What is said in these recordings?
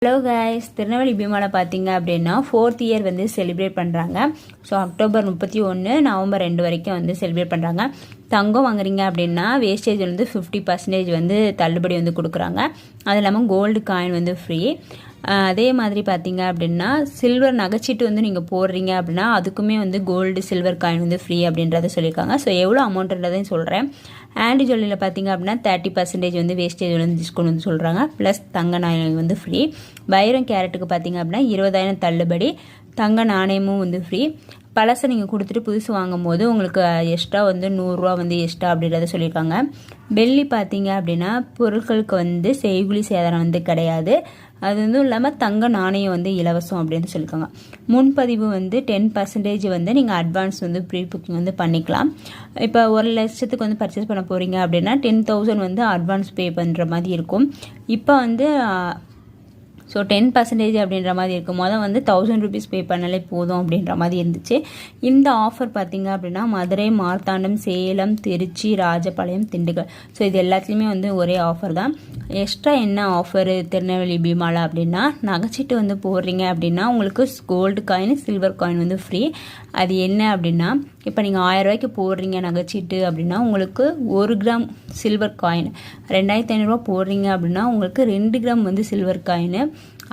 Hello guys, Tirunelveli பீமாவில் பார்த்தீங்க அப்படின்னா 4th year வந்து செலிப்ரேட் பண்ணுறாங்க. ஸோ அக்டோபர் 31 நவம்பர் 2 வரைக்கும் வந்து செலிப்ரேட் பண்ணுறாங்க. தங்கம் வாங்குறீங்க அப்படின்னா வேஸ்டேஜ் வந்து 50% வந்து தள்ளுபடி வந்து கொடுக்குறாங்க. அது இல்லாமல் கோல்டு காயின் வந்து ஃப்ரீ. அதே மாதிரி பார்த்தீங்க அப்படின்னா சில்வர் நகைச்சீட்டு வந்து நீங்கள் போடுறீங்க அப்படின்னா அதுக்குமே வந்து கோல்டு சில்வர் காயின் வந்து ஃப்ரீ அப்படின்றத சொல்லியிருக்காங்க. ஸோ எவ்வளோ அமௌண்ட்ன்றதையும் சொல்கிறேன். ஆண்டி ஜுவல்லரியில் பார்த்தீங்க அப்படின்னா 30% வந்து வேஸ்டேஜ் வந்து டிஸ்கவுண்ட் வந்து சொல்கிறாங்க. ப்ளஸ் தங்க நாணயம் வந்து ஃப்ரீ. வைரம் கேரட்டுக்கு பார்த்தீங்க அப்படின்னா 20,000 தள்ளுபடி. தங்க நாணயமும் வந்து ஃப்ரீ. பழசை நீங்கள் கொடுத்துட்டு புதுசு வாங்கும் போது உங்களுக்கு எக்ஸ்ட்ரா வந்து 100 ரூபா வந்து எக்ஸ்ட்ரா அப்படின்றத சொல்லியிருக்காங்க. வெள்ளி பார்த்தீங்க அப்படின்னா பொருட்களுக்கு வந்து செய்குலி சேதாரம் வந்து கிடையாது. அது வந்து இல்லாமல் தங்க நாணயம் வந்து இலவசம் அப்படின்னு சொல்லியிருக்காங்க. முன்பதிவு வந்து 10% வந்து நீங்கள் அட்வான்ஸ் வந்து ப்ரீ புக்கிங் வந்து பண்ணிக்கலாம். இப்போ 1,00,000க்கு வந்து பர்ச்சேஸ் பண்ண போகிறீங்க அப்படின்னா 10,000 வந்து அட்வான்ஸ் பே பண்ணுற மாதிரி இருக்கும். இப்போ வந்து ஸோ 10% அப்படின்ற மாதிரி இருக்கும். வந்து 1,000 rupees பே பண்ணாலே போதும் அப்படின்ற மாதிரி இருந்துச்சு. இந்த ஆஃபர் பார்த்தீங்க அப்படின்னா மதுரை, மார்த்தாண்டம், சேலம், திருச்சி, ராஜபாளையம், திண்டுக்கல், ஸோ இது எல்லாத்துலேயுமே வந்து ஒரே ஆஃபர் தான். எக்ஸ்ட்ரா என்ன ஆஃபரு திருநெல்வேலி பீமாவில் அப்படின்னா நகைச்சீட்டு வந்து போடுறீங்க அப்படின்னா உங்களுக்கு கோல்டு காயின், சில்வர் காயின் வந்து ஃப்ரீ. அது என்ன அப்படின்னா இப்போ நீங்கள் 1000 ரூபாய்க்கு போடுறீங்க நகைச்சீட்டு அப்படின்னா உங்களுக்கு 1 கிராம் சில்வர் காயின், 2,500 போடுறீங்க அப்படின்னா உங்களுக்கு 2 கிராம் வந்து சில்வர் காயின்,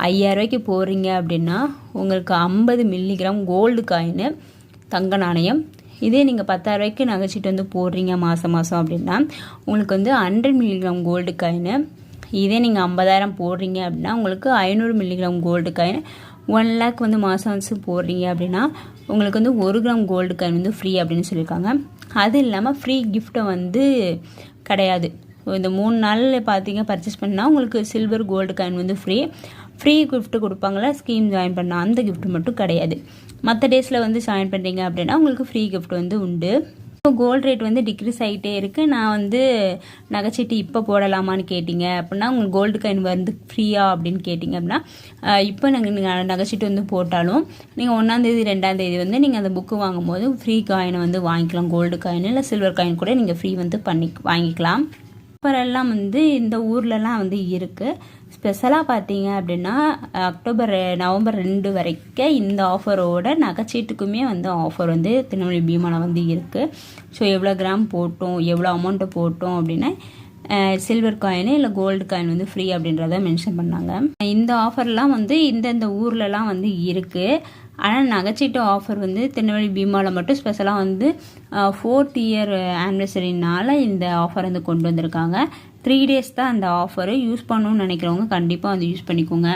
5,000 ரூபாய்க்கு போடுறீங்க அப்படின்னா உங்களுக்கு 50 மில்லிகிராம் கோல்டு காயின் தங்க நாணயம். இதே நீங்கள் 10,000 ரூபாய்க்கு நகைச்சீட்டு வந்து போடுறீங்க மாதம் அப்படின்னா உங்களுக்கு வந்து 100 மில்லிகிராம் கோல்டு காயின். இதே நீங்கள் 50,000 போடுறீங்க அப்படின்னா உங்களுக்கு 500 மில்லிகிராம் கோல்டு காயின். 1 லேக் வந்து மாதம் போடுறீங்க அப்படின்னா உங்களுக்கு வந்து 1 கிராம் கோல்டு காயின் வந்து ஃப்ரீ அப்படின்னு சொல்லியிருக்காங்க. அது இல்லாமல் ஃப்ரீ கிஃப்ட்டை வந்து கிடையாது. இந்த 3 நாளில் பார்த்தீங்க பர்ச்சேஸ் பண்ணால் உங்களுக்கு சில்வர் கோல்டு காயின் வந்து ஃப்ரீ கிஃப்ட்டு கொடுப்பாங்களா. ஸ்கீம் ஜாயின் பண்ணால் அந்த கிஃப்ட் மட்டும் கிடையாது. மற்ற டேஸில் வந்து ஜாயின் பண்ணுறீங்க அப்படின்னா உங்களுக்கு ஃப்ரீ கிஃப்ட் வந்து உண்டு. இப்போ கோல்டு ரேட் வந்து டிக்ரீஸ் ஆகிட்டே இருக்குது. நான் வந்து நகைச்சீட்டு இப்போ போடலாமான்னு கேட்டிங்க அப்படின்னா உங்களுக்கு கோல்டு காயின் வந்து ஃப்ரீயா அப்படின்னு கேட்டிங்க அப்படின்னா இப்போ நீங்கள் நகைச்சீட்டு வந்து போட்டாலும் நீங்கள் 1ஆம் தேதி 2ஆம் தேதி வந்து நீங்கள் அந்த புக்கு வாங்கும்போது ஃப்ரீ காயினை வந்து வாங்கிக்கலாம். கோல்டு காயின் இல்லை சில்வர் காயின் கூட நீங்கள் ஃப்ரீ வந்து வாங்கிக்கலாம். ஆஃபரெல்லாம் வந்து இந்த ஊர்லலாம் வந்து இருக்குது. ஸ்பெஷலாக பார்த்தீங்க அப்படின்னா நவம்பர் 2 வரைக்கும் இந்த ஆஃபரோட நகைச்சீட்டுக்குமே வந்து ஆஃபர் வந்து திருநெல்வேலி பீமாவில் வந்து இருக்குது. ஸோ எவ்வளோ கிராம் போட்டோம், எவ்வளோ அமௌண்ட்டை போட்டோம் அப்படின்னா சில்வர் காயின் இல்லை கோல்டு காயின் வந்து ஃப்ரீ அப்படின்றத மென்ஷன் பண்ணாங்க. இந்த ஆஃபர்லாம் வந்து இந்தந்த ஊர்லலாம் வந்து இருக்குது. ஆனால் நகைச்சீட்டு ஆஃபர் வந்து திருநெல்வேலி பீமாவில் மட்டும் ஸ்பெஷலாக வந்து 4th இயர் ஆனிவர்சரினால இந்த ஆஃபர் வந்து கொண்டு வந்திருக்காங்க. 3 days தான் அந்த ஆஃபரு. யூஸ் பண்ணணும்னு நினைக்கிறவங்க கண்டிப்பாக வந்து யூஸ் பண்ணிக்கோங்க.